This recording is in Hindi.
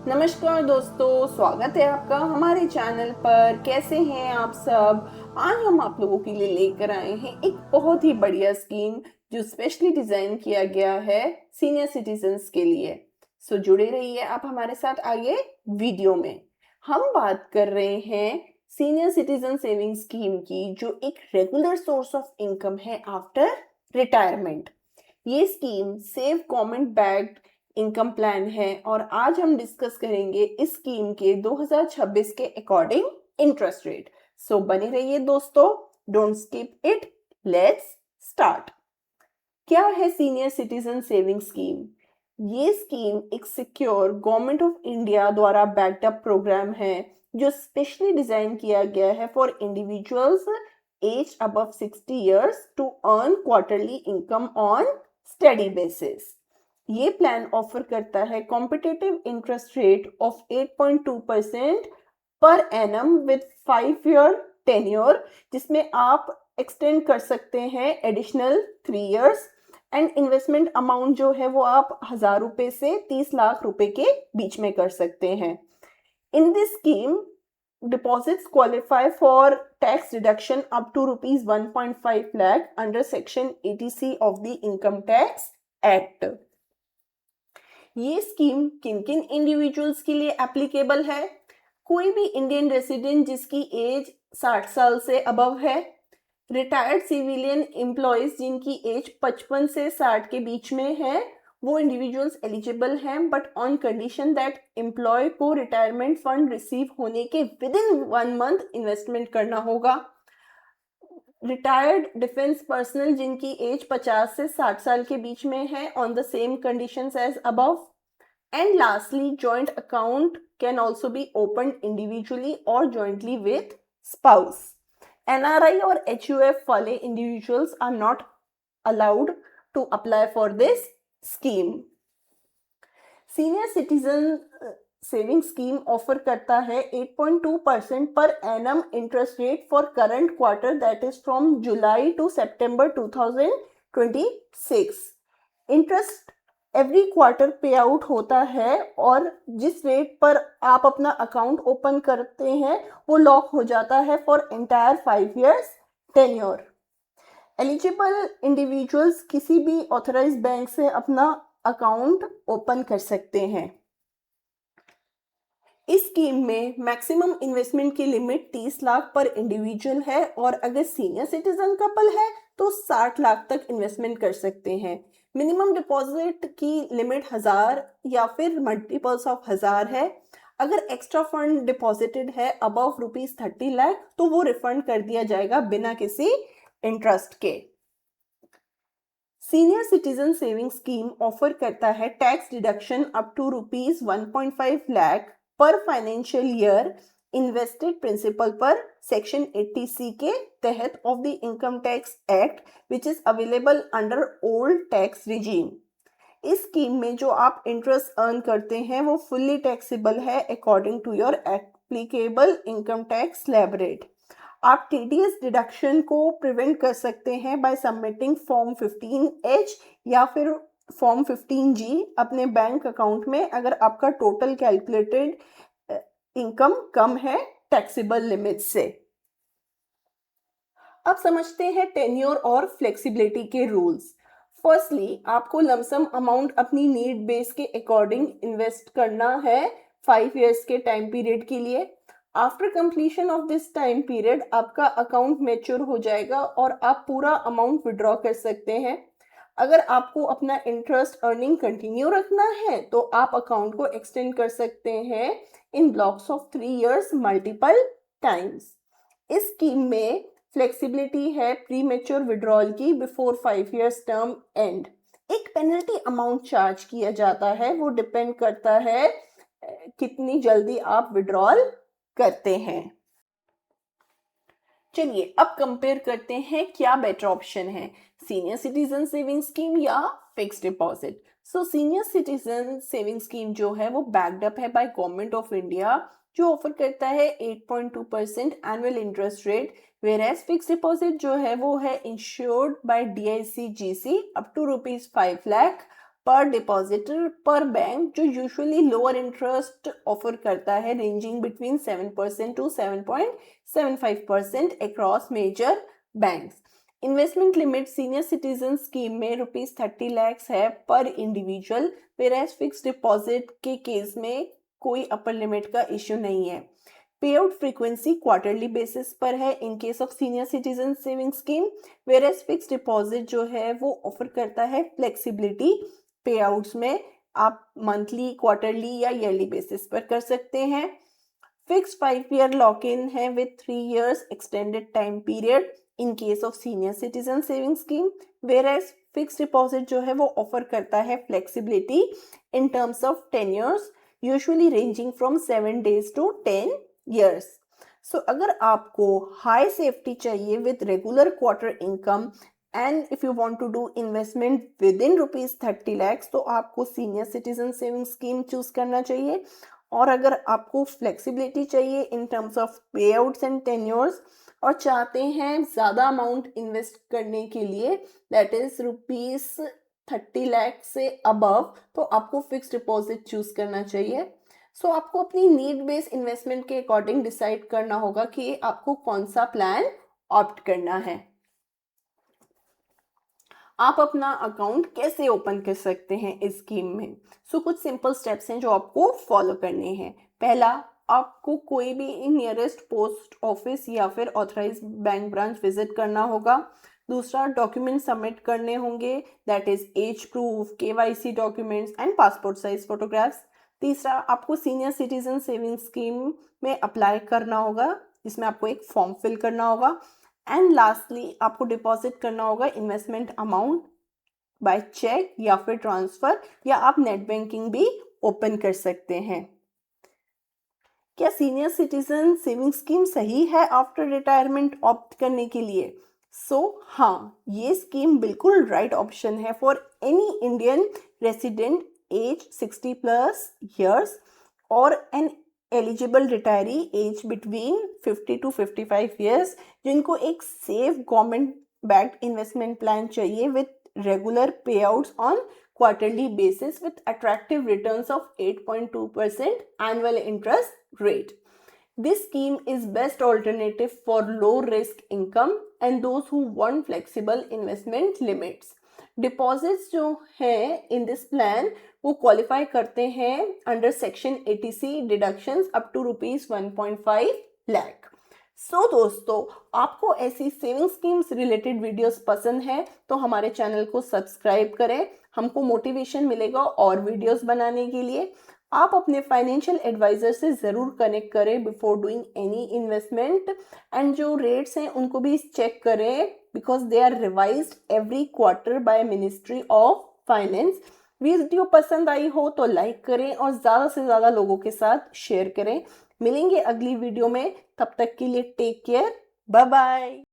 नमस्कार दोस्तों, स्वागत है आपका हमारे चैनल पर। कैसे हैं आप सब। आज हम आप लोगों के लिए लेकर आए हैं एक बहुत ही बढ़िया स्कीम जो स्पेशली डिजाइन किया गया है सीनियर सिटीजन्स के लिए। सो जुड़े रहिए आप हमारे साथ आगे वीडियो में। हम बात कर रहे हैं सीनियर सिटीजन सेविंग स्कीम की, जो एक रेगुलर सोर्स ऑफ इनकम है आफ्टर रिटायरमेंट। ये scheme save government backed income plan है और आज हम डिस्कस करेंगे इस स्कीम के 2026 के अकॉर्डिंग इंटरेस्ट रेट। सो बने रहिए दोस्तों, don't skip it, let's start. क्या है सीनियर सिटीजन सेविंग स्कीम? ये स्कीम एक सिक्योर गवर्नमेंट ऑफ इंडिया द्वारा बैक्ड अप प्रोग्राम है जो स्पेशली डिजाइन किया गया है for individuals age above 60 years to earn quarterly income on steady basis. ये प्लान ऑफर करता है competitive interest rate of 8.2% per annum with 5 year tenure, जिसमें आप एक्सटेंड कर सकते हैं additional 3 years. And investment amount जो है वो आप 1000 रुपए से 30 लाख रुपए के बीच में कर सकते हैं। In this scheme deposits qualify for tax deduction up to rupees 1.5 lakh under section 80C of the income tax act। ये स्कीम किन किन इंडिविजुअल्स के लिए एप्लीकेबल है? कोई भी इंडियन रेसिडेंट जिसकी एज 60 साल से अबव है, रिटायर्ड सिविलियन एम्प्लॉयज जिनकी एज 55 से 60 के बीच में है, वो इंडिविजुअल्स एलिजिबल हैं, but on condition that employee को रिटायरमेंट फंड रिसीव होने के विद इन 1 मंथ इन्वेस्टमेंट करना होगा। रिटायर्ड डिफेंस पर्सनल जिनकी एज 50 से 60 साल के बीच में है, on the same conditions as above. And lastly, joint account can also be open individually और जॉइंटली विथ स्पाउस। NRI और HUF वाले individuals are not allowed to apply for this scheme. Senior citizen saving scheme offer करता है 8.2% per annum interest rate for current quarter, that is from July to September 2026। Interest every quarter pay out होता है और जिस रेट पर आप अपना अकाउंट ओपन करते हैं वो लॉक हो जाता है for entire 5 years tenure. Eligible individuals किसी भी ऑथराइज्ड बैंक से अपना अकाउंट ओपन कर सकते हैं। इस स्कीम में मैक्सिमम इन्वेस्टमेंट की लिमिट 30 लाख पर इंडिविजुअल है और अगर सीनियर सिटीजन कपल है तो 60 लाख तक इन्वेस्टमेंट कर सकते हैं। मिनिमम डिपॉजिट की लिमिट 1000 या फिर मल्टीपल्स ऑफ 1000 है। अगर एक्स्ट्रा फंड डिपॉजिटेड है अबव ₹30 लाख तो वो रिफंड कर दिया जाएगा बिना किसी इंटरेस्ट के। Senior citizen saving scheme offer करता है tax deduction up to ₹1.5 lakh per financial year invested principal पर सेक्शन 80C के तहत of the income tax act which is available under old tax regime. इस स्कीम में जो आप इंटरेस्ट अर्न करते हैं वो फुल्ली टैक्सेबल है according to your applicable income tax slab rate. आप TDS डिडक्शन को प्रिवेंट कर सकते हैं बाय सबमिटिंग फॉर्म 15H या फिर फॉर्म 15G अपने बैंक अकाउंट में अगर आपका टोटल कैलकुलेटेड इनकम कम है टैक्सेबल लिमिट से। अब समझते हैं टेन्योर और फ्लेक्सिबिलिटी के रूल्स। फर्स्टली, आपको लमसम अमाउंट अपनी नीड बेस के अकॉर्डिंग इन्वेस्ट करना है 5 इयर्स के टाइम पीरियड के लिए। After completion of this time period आपका अकाउंट मैच्योर हो जाएगा और आप पूरा अमाउंट विड्रॉ कर सकते हैं। अगर आपको अपना इंटरेस्ट अर्निंग कंटिन्यू रखना है तो आप अकाउंट को एक्सटेंड कर सकते हैं in blocks of 3 years multiple times. इस स्कीम में फ्लेक्सिबिलिटी है प्री मेच्योर विड्रॉल की बिफोर 5 इयर्स टर्म एंड। एक पेनल्टी अमाउंट चार्ज किया जाता है, वो डिपेंड करता है कितनी जल्दी आप विड्रॉल करते हैं। चलिए अब कंपेयर करते हैं क्या बेटर ऑप्शन है, सीनियर सिटीजन सेविंग स्कीम या fixed deposit. So senior citizen saving scheme जो है वो बैक्ड अप है बाय गवर्नमेंट ऑफ इंडिया, जो ऑफर करता है 8.2% annual interest rate, whereas fix deposit जो है वो है insured by DICGC up to ₹5 lakh per depositor पर बैंक, जो यूजुअली लोअर इंटरेस्ट ऑफर करता है ranging between 7% to 7.75% across major banks. Investment limit senior citizen scheme में ₹30 लाख है per individual, whereas fix deposit के केस में कोई अपर लिमिट का इश्यू नहीं है। पे आउट फ्रीक्वेंसी क्वार्टरली बेसिस पर है इन case of senior citizen saving scheme, whereas fix deposit जो है वो ऑफर करता है फ्लेक्सिबिलिटी पे आउट्स में। आप मंथली, क्वार्टरली या ईयरली बेसिस पर कर सकते हैं। फिक्स 5 ईयर लॉक इन है with 3 years extended time period in case of senior citizen saving scheme, whereas fix deposit जो है वो ऑफर करता है flexibility in terms of 10 years, usually ranging from 7 days to 10 years. So अगर आपको हाई सेफ्टी चाहिए with regular quarter income and if you want to do investment with in ₹30 lakhs, तो आपको senior citizen saving scheme choose करना चाहिए। और अगर आपको फ्लेक्सिबिलिटी चाहिए इन टर्म्स ऑफ पे आउट्स एंड टेन्योर्स और चाहते हैं ज़्यादा अमाउंट इन्वेस्ट करने के लिए, दैट इज ₹30 लाख से अबव, तो आपको फिक्स डिपॉजिट चूज करना चाहिए। सो आपको अपनी नीड बेस्ड इन्वेस्टमेंट के अकॉर्डिंग डिसाइड करना होगा कि आपको कौन सा प्लान ऑप्ट करना है। आप अपना अकाउंट कैसे ओपन कर सकते हैं इस स्कीम में? कुछ सिंपल स्टेप्स हैं जो आपको फॉलो करने हैं। पहला, आपको कोई भी नियरेस्ट पोस्ट ऑफिस या फिर ऑथराइज बैंक ब्रांच विजिट करना होगा। दूसरा, डॉक्यूमेंट सबमिट करने होंगे, that is age proof, KYC documents and passport size photographs. तीसरा, आपको सीनियर सिटीजन सेविंग स्कीम में अप्लाई करना होगा, जिसमें आपको एक फॉर्म फिल करना होगा। एंड लास्टली, आपको डिपॉजिट करना होगा इन्वेस्टमेंट अमाउंट बाय चेक या फिर ट्रांसफर, या आप नेट बैंकिंग भी ओपन कर सकते हैं। क्या सीनियर सिटीजन सेविंग स्कीम सही है आफ्टर रिटायरमेंट ऑप्ट करने के लिए? हाँ, ये स्कीम बिल्कुल राइट ऑप्शन है for any Indian resident age 60+ years और an eligible retiree age between 50 to 55 years, जिनको एक safe government backed investment plan चाहिए with regular payouts on quarterly basis with attractive returns of 8.2% annual interest rate. This scheme is best alternative for low risk income and those who want flexible investment limits. Deposits जो हैं in this plan वो qualify करते हैं under section 80C deductions up to ₹1.5 lakh. दोस्तों, आपको ऐसी सेविंग स्कीम्स रिलेटेड वीडियोस पसंद है तो हमारे चैनल को सब्सक्राइब करें, हमको मोटिवेशन मिलेगा और वीडियोस बनाने के लिए। आप अपने फाइनेंशियल एडवाइजर से ज़रूर कनेक्ट करें before doing any investment, and जो रेट्स हैं उनको भी चेक करें because they are revised every quarter by ministry of finance. Video पसंद आई हो तो लाइक करें और ज़्यादा से ज़्यादा लोगों के साथ शेयर करें। मिलेंगे अगली वीडियो में, तब तक के लिए टेक केयर, बाय बाय।